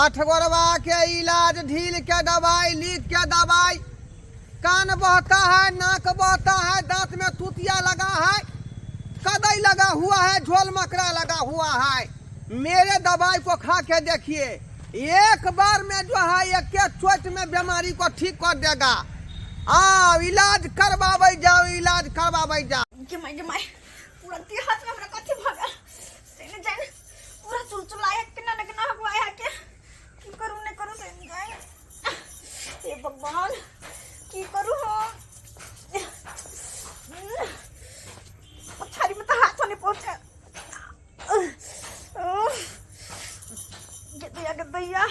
8 के इलाज, ढील के दवाई, लीक के दवाई, कान बहता है, नाक बहता है, दांत में तूतिया लगा है, कदई लगा हुआ है, झोल मकड़ा लगा हुआ है। मेरे दवाई को खा के देखिए, एक बार में जो है एक चोट में बीमारी को ठीक कर देगा। आओ इलाज करवावे जाओ, इलाज करवावे जाओ। पूरा देह हाथ में हमरा कथि भ गेल सेने जान पूरा चुलचुलाया केना न केना हुआ के की करू ने करू सेने जान हे भगवान की करू हो पछाड़ी में तो हाथ नहीं पहुंचे गद्दैया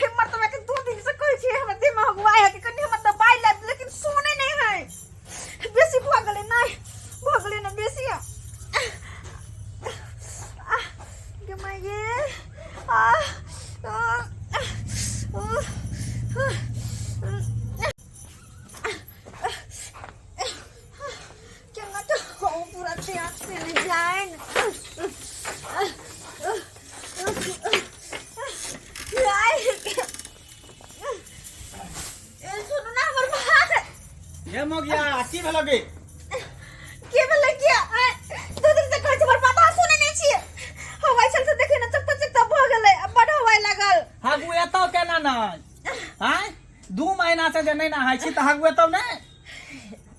हिम्मत तो मैं 2 दिन से कहि छी हमरा दिमाग हुआ है कि कनी हम दवाई ले, लेकिन सुने नहीं है। बेसी भगले नहीं भगले ना बेसी पूरा त्याग से ले जाए सुनो ना हमर बात ये मो गया की भेलगे के भेल किया 2 दिन से कहै छै पता सुने नहीं छिए हवाई चल से देखे ना चक भ गेलै अब बड़ हवाई लागल हागु एतौ केना न हैं 2 महीना से जे नहीं नहाई छी त हागु एतौ नै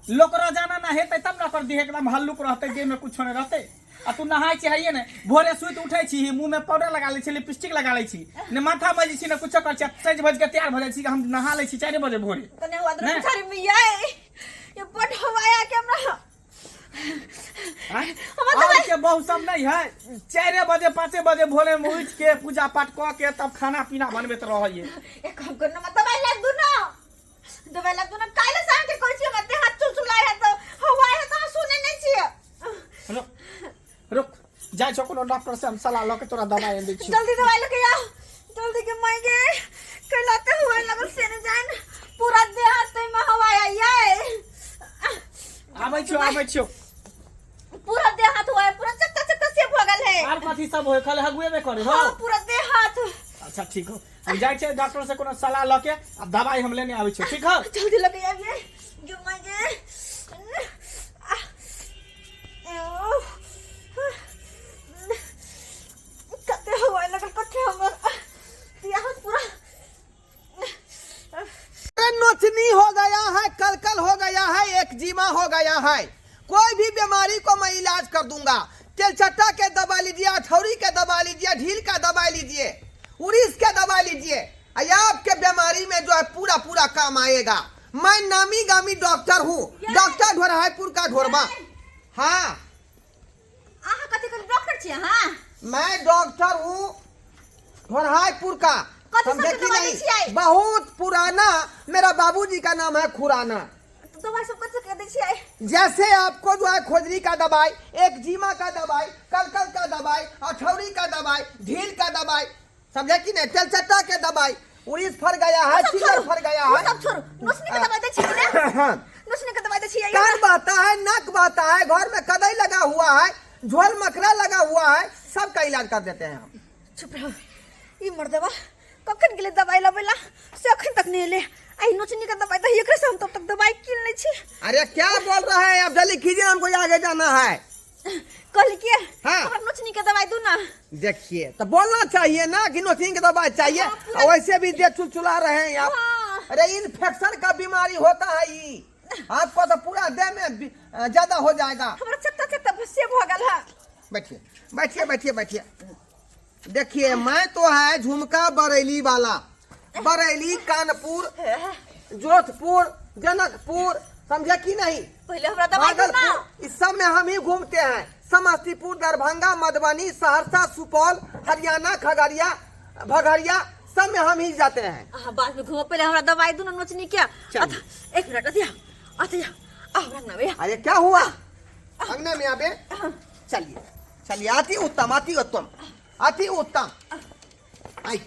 लोक रोजाना ना हेतै तब न कर दी एकदम हल्लुक रहतै देह में कुछ नै रहतै आ तू नहाई छी हइए ने भोरे सुइत उठै छी मुंह में पाउडर लगा लै छी, लिपस्टिक लगा लै छी ने माथा मजी छी ने कुछ कर छी, 6 बजे के तैयार भ जाइ छी हम नहा लै छी 4 बजे भोरे कने हुआ तो छारी में ये बड़ हवाई आ के हमरा और के बहुत सब नहीं है 4 बजे 5 बजे भोरे में उठ के पूजा पाठ क के तब खाना पीना बनबैत रहइए। एक काम करना मत दवाई लाग दू ना काले शाम के कहै छी मत हाथ चुलचुलाय है तो हवाई है तो सुने नहीं छी। रुक जा कोनो डॉक्टर से हम सलाह ल के तोरा दवाई दे छी। जल्दी दवाई लेके आओ जल्दी के मांगे कहलाते हुए लगल से न जान पूरा देह हाथ में हवाई आई आबै छो पूरा देह हाथ हुआ है पूरा चक्का से भगल है आर कथि सब होय खाली हगुए में करे हो पूरा देह हाथ। अच्छा ठीक हो हम जाय छे डॉक्टर से कोनो सलाह ल के अब दवाई हम लेने आबै छो ठीक हो जल्दी लेके आइए जो मांगे कते हवाई लगल कते हमर देह हाथ पूरा नोचनी हो गया है, कलकल हो गया है, एक्जिमा हो गया है। कोई भी बीमारी को मैं इलाज कर दूंगा। तेलचट्टा के दवा लीजिए, अठौरी के दवा लीजिए, ढील का दवा लीजिए, उड़ीस के दवा लीजिए, आपके बीमारी में जो है पूरा पूरा काम आएगा। मैं नामी गामी डॉक्टर हूँ, डॉक्टर ढोरहाईपुर का ढोरबा। हाँ आहा कथि कर डॉक्टर छी हां मैं डॉक्टर हूँ ढोरहाईपुर का, समझे कि नहीं? बहुत पुराना, मेरा बाबूजी का नाम है खुराना। तो दवाई सब कथि कर दै छी जैसे आपको जो है खोजरी का दवाई, एक्जिमा का दवाई, कलकल का दवाई, अठौरी का दवाई, ढील का दवाई, समझे कि नहीं? तेलचट्टा के दवाई, उड़ीस फर गया है, चिल्लर फर गया है, सब छोड़ नोचने का दवाई दे छी ना नोचने का दवाई दे छी कान बहता है, नाक बहता है, घर में कदई लगा हुआ है, झोल मकड़ा लगा हुआ है, सबका इलाज कर देते हैं हम। चुप रहो ई मर्दवा कखन गेले दवाई लबेला से अखन तक नहीं ले आई नोचनी का दवाई तो एकरे से हम तब तक दवाई किन ले छी। अरे क्या बोल रहे हैं आप, जल्दी कीजिए, हमको आगे जाना है। कल के हाँ। हमरा नोचनी का दवाई दो ना। देखिए तो बोलना चाहिए ना कि नोचनी की दवाई चाहिए, और वैसे भी देह चुलचुला रहे हैं आप। हाँ। अरे इन्फेक्शन का बीमारी होता है ये, आपको तो पूरा देह में ज्यादा हो जाएगा। हमरा चक्का भस्से भगल है। बैठिए बैठिए बैठिए बैठिए। देखिए मैं तो है झुमका बरेली वाला, बरेली, कानपुर, जोधपुर, जनकपुर, समझे कि नहीं? पहले हमरा दवाई दो ना। इस सब में हम ही घूमते हैं। समस्तीपुर, दरभंगा, मधुबनी, सहरसा, सुपौल, हरियाणा, खगड़िया, भगड़िया, सब में हम ही जाते हैं। बाद में घूमो, पहले हमरा दवाई दो ना नोचनी क्या। एक मिनट आते अरे क्या हुआ अंगने में आबे? चलिए चलिए, अति उत्तम अति उत्तम अति उत्तम। आई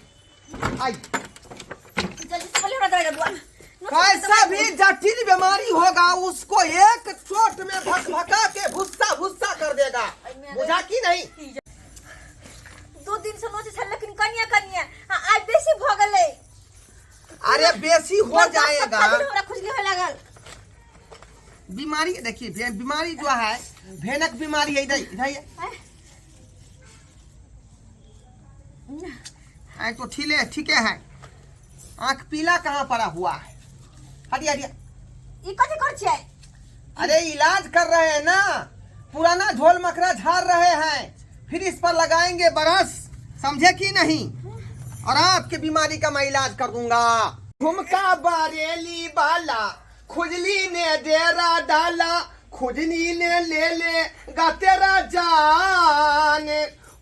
आई जल्दी से पहले हमरा दवाई दो। कैसा भी जटिल बीमारी होगा उसको एक चोट में भगा के भुस्सा भुस्सा कर देगा, बुझा कि नहीं? 2 दिन से नोचे छल लेकिन कनिया कनिया आज बेसी भ गेलै। अरे बेसी हो जाएगा। हमरा खुजली होय लागल। बीमारी देखिए, बीमारी जो है भयानक बीमारी है। इधर इधर तो ठीक है। आंख पीला कहाँ पड़ा हुआ है? हटिया हटिया। ई कथि कर छियै? अरे इलाज कर रहे हैं ना, पुराना झोल मकरा झाड़ रहे हैं, फिर इस पर लगाएंगे बरस, समझे कि नहीं? और आपके बीमारी का मैं इलाज कर दूंगा। झुमका बरेली वाला खुजली ने डेरा डाला, खुजली ने ले गा तेरा जान,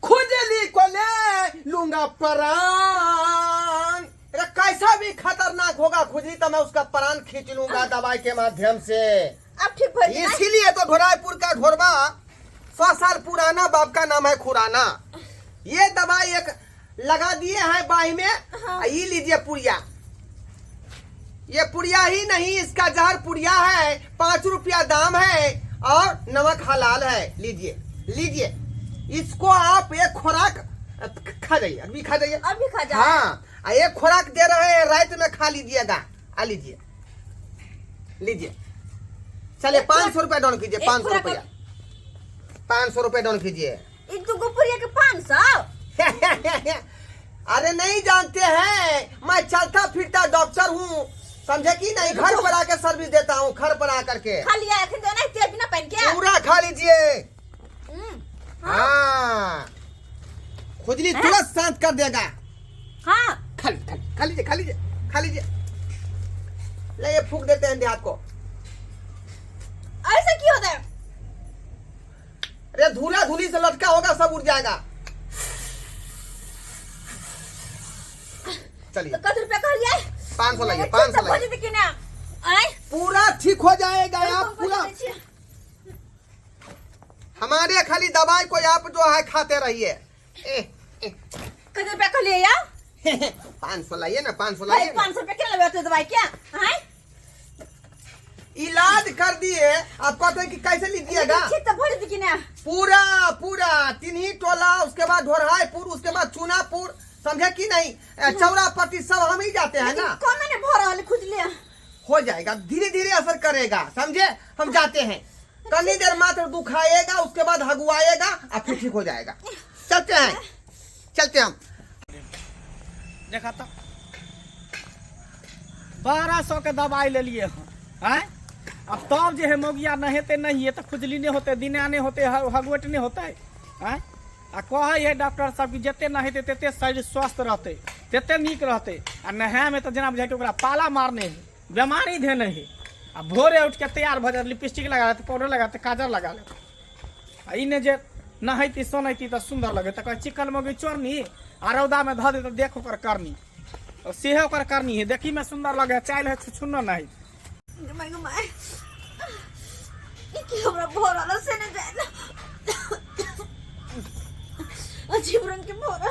खुजली को ले लूंगा प्राण। कैसा भी खतरनाक होगा खुजली तो मैं उसका प्राण खींच लूंगा दवाई के माध्यम से। अब ठीक भइल। इसीलिए तो ढोराईपुर का ढोरबा 100 साल पुराना बाप का नाम है खुराना। ये दवाई एक लगा दिए हैं बाही में। हाँ। ये लीजिए पुड़िया, ये पुड़िया ही नहीं इसका जहर पुड़िया है, 5 रुपया दाम है और नमक हलाल है। लीजिए लीजिए, इसको आप एक खुराक खा जाइए, अभी खा जाइए। अभी खा जा। हाँ, एक खुराक दे रहे हैं, रात में खा लीजिएगा। आ लीजिए लीजिए। चलिए 500 रुपया डाउन कीजिए। 500 रुपया, 500 रुपया डाउन कीजिए। ई दुगो पुरिया के 500। अरे नहीं जानते हैं, मैं चलता फिरता डॉक्टर हूँ, समझे कि नहीं? घर पर आके सर्विस देता हूँ, घर पर आकर के। खा लिया एखन देना है तेल बिना पहन के। पूरा खा लीजिए। हाँ। खुजली तुरंत शांत कर देगा। हाँ खा लीजिए खा लीजिए खा लीजिए। ले ये फूक देते हैं देहात को। ऐसा क्यों होता है? अरे धूला धूली से लटका होगा, सब उड़ जाएगा। चलिए तो कत रुपया कह लिया? 500 लाइए, 500 लाइए। पूरा ठीक हो जाएगा। आप पूरा हमारे खाली दवाई को आप जो है खाते रहिए। कत रुपया कह लिया यार? 500 लाइए ना, 500 लाइए। 500 रुपया क्या लगाते दवाई क्या? हैं? इलाज कर दिए, आप कहते हैं कि कैसे लीजिएगा? ठीक तो भर दी कि ना? पूरा पूरा तिन्ही टोला, उसके बाद ढोरहाईपुर, उसके बाद चुनापुर, समझे कि नहीं? चौरापट्टी सब हम ही जाते हैं ना। कौन मैंने भरा खुजली? हो जाएगा, धीरे धीरे असर करेगा, समझे? हम जाते हैं, कनी देर मात्र दुखाएगा, उसके बाद हगुआएगा और फिर ठीक हो जाएगा। चलते हैं, चलते हम। देखा तो 1200 के दवाई ले लिए हैं। अब तब जो है मोगिया नहीं हेते नहीं है तो खुजली नहीं होते, दिना नहीं होते, हगुट नहीं होते हैं। आ कहे है डॉक्टर साहब की जते नहीं हेते तेते शरीर स्वस्थ रहते, तेते नीक रहते। आ नहाय में तो जना बुझाई ओकरा पाला मारने है, बीमारी देने है। आ भोरे उठ के तैयार भ जाते, लिपस्टिक लगा लेते, पाउडर लगाते, काजल लगा लेते। आ इने जे नहैती सोनैती तो सुंदर लगे। तो चिकन मोगी चोरनी आ रौदा में धो दे तो देख ओकर करनी, और सेहे ओकर करनी है, देखी में सुंदर लगे, चाइल है छुछुन्नो नहीं। हमरा भरा से न जाए अजीब रंग के भरा।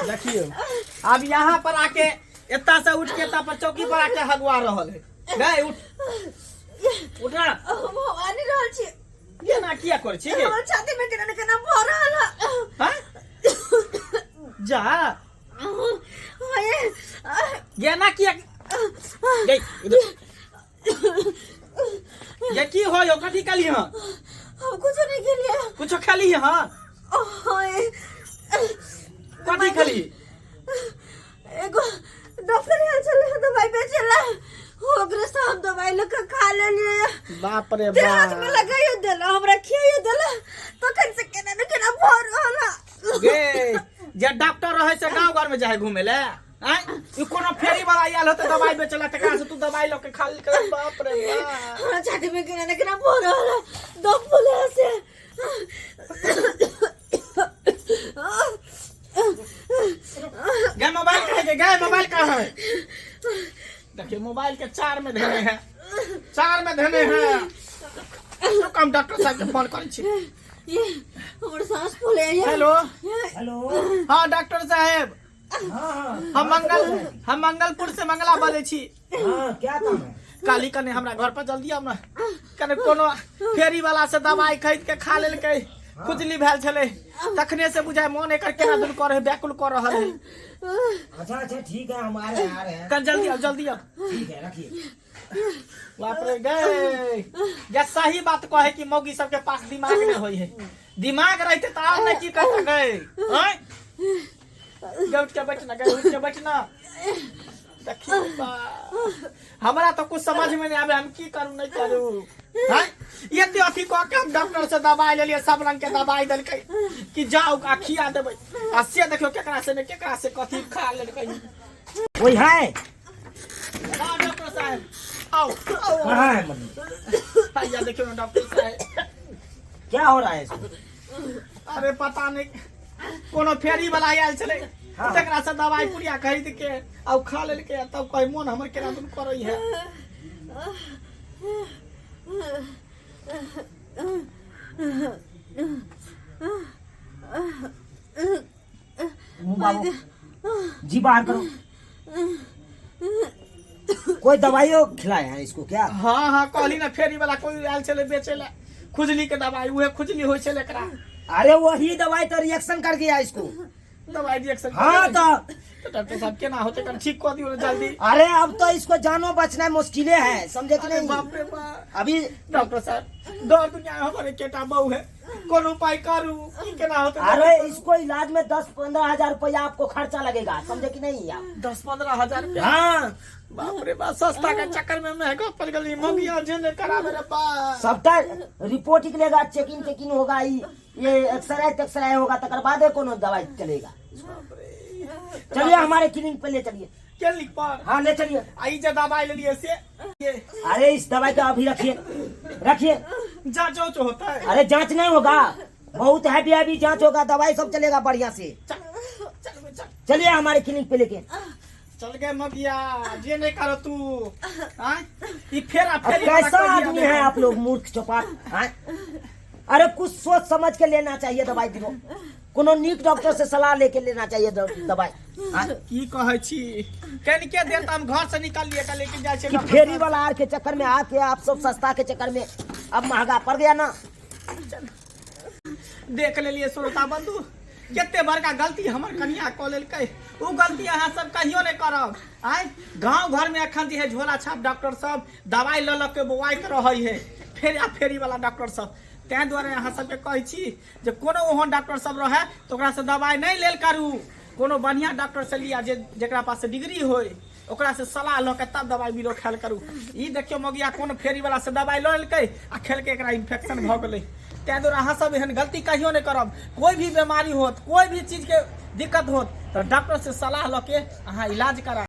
देखिए अब यहाँ पर आके इतना से उठ के पर चौकी पर आके हगुआ रहल है। गए उठ ना भवानी रहल छी। ये ना किया कर छी गे? हमर छाती में केना केना भर रहल हां जा ओए ये ना किया गई इधर ये की हो यो कथी कली हां? हम कुछ नहीं खेलिए। कुछ खाली हां? ओए कथी खाली? एगो डॉक्टर यहाँ चले दवाई बेचेला, ओकरे से हम दवाई लेके खा लेलिए। बाप रे तेरे हाथ बाप में लगाइयो देला, हमरा खियाइयो देला, तो कन से केना न केना भर रहला। गे जे डॉक्टर रहे से गांव घर में जाए घूमे ले हैं? ई कोनो फेरी वाला आयल होते दवाई बेचला, तकरा से तू दवाई लेके खा ली कर। बाप रे बाप हमरा छाती में केना न केना भर रहला, दम फुले से। के गए मोबाइल कहाँ है? देखिए मोबाइल के 4 में धने हैं, 4 में धने हैं। तो कम डॉक्टर साहब के फोन करे छी। ये हमर सांस फूले है। Hello hello. हाँ डॉक्टर साहब, हाँ हम मंगलपुर से मंगला बोले छी। हाँ, क्या काम है? काली कने हमरा घर पर जल्दी आउ ना, कने कोनो फेरी वाला से दवाई खरीद के खा लेल के खुजली भेल छले, तखने से बुझाय मन एकर केना दुन कर है, व्याकुल कर रहल है। अच्छा ठीक है, हम आ रहे हैं। कर जल्दी आओ, जल्दी आओ। ठीक है, रखिए। बाप रे गए, या सही बात कहे कि मौगी सबके पास दिमाग नहीं होई है। दिमाग रहते तो आप नहीं की कहता गए, हैं? उठ के बैठना, गए उठ के बैठना। देखिए हमरा तो कुछ समझ में नहीं आवे, हम की करूं नहीं करूं, हैं? ये तो अथी कह के हम डॉक्टर से दवाई ले लिए, सब रंग के दवाई देल के कि जाओ आ खिया देबै, आ से देखियो केकरा से ने केकरा से कथी खा लेल के। कोई है? हां डॉक्टर साहब आओ आओ। कहाँ है मम्मी? भैया देखियो ना डॉक्टर साहब, क्या हो रहा है इसको? अरे पता नहीं कोनो फेरी वाला आयल छले, हाँ। तकरा से दवाई पुड़िया खरीद के आ खा लेल के, तब कहे मन हमर केना दुन करई है। मुंह बाबू जी बाहर करो। कोई दवाइयों खिलाए हैं इसको क्या? हाँ हाँ कहली ना फेरी वाला कोई आयल छले बेचे ला खुजली के दवाई, उहे खुजली होय छले एकरा, अरे वही दवाई तो रिएक्शन कर गया इसको। दवाई रिएक्शन। हाँ तो डॉक्टर साहब केना होते कन ठीक कर दियो ना जल्दी। अरे अब तो इसको जानो बचना मुश्किलें है, समझे कि अरे नहीं? बाप रे बाप, अभी डॉक्टर साहब दौड़ दुनिया हमारे केटा बहु है, कौन उपाय करूं की केना होते? अरे इसको इलाज में 10-15 हजार रुपया आपको खर्चा लगेगा, समझे कि नहीं आप? 10-15 हजार रुपया? हाँ बाप रे बाप, सस्ता के चक्कर में महंगा पड़ गई। मगिया जेने करावे रे बाप। सबका रिपोर्ट निकलेगा, चेकिंग होगा, ये एक्सरे होगा, तकर बाद कोनो दवाई चलेगा। चलिए हमारे क्लिनिक पे ले चलिए। क्लिनिक पर? हाँ ले चलिए। आई जे दवाई ले लिए से ये अरे इस दवाई का अभी रखिए रखिए। जांच उच होता है? अरे जांच नहीं होगा, बहुत हैवी जांच होगा, दवाई सब चलेगा बढ़िया से। चल चलिए हमारे क्लिनिक पे लेके। चल गए मगिया, जे नहीं करो तू। हाँ? ये फेरा अब फेरी कैसा वाला कोई आदमी दिया है दे। आप लोग, मूर्ख चौपाट। हाँ? अरे कुछ सोच समझ के लेना चाहिए दवाई, दिनो कोनो नीक डॉक्टर से सलाह लेके लेना चाहिए दवाई। हाँ? की कहै छी, कनि के देर हम घर से निकल लिए का लेके जाय छे कि फेरी वाला आर के चक्कर में आके आप सब सस्ता के चक्कर में अब महंगा पड़ गया ना। देख ले लिए श्रोता बंधु, केते बड़का गलती हमर कनिया क लेलकै। उ गलती अहाँ सब कहियो नहीं करब। आय गांव घर में अखन जे है झोला छाप डॉक्टर सब दवाई ल ल के बुआई कर रही है, फेरी वाला डॉक्टर सब। तैं दुआरे अहाँ सबके कहै छी जे कोनो ओहन डॉक्टर सब रहे तो ओकरा से दवाई नहीं लेल करू, कोनो बढ़िया डॉक्टर से लिया जेकरा पास डिग्री होय, ओकरा से सलाह ल के तब दवाई बीरो खायल करू। ई देखियो मगिया कोन फेरी वाला से दवाई ल लेलकै आ खेल के एकरा इन्फेक्शन भ गेलै। तैं दुआरे अहाँ सब एहन गलती कहियो नहीं करब। कोई भी बीमारी होत, कोई भी चीज के दिक्कत होत तो डॉक्टर से सलाह ल के अहाँ इलाज करा।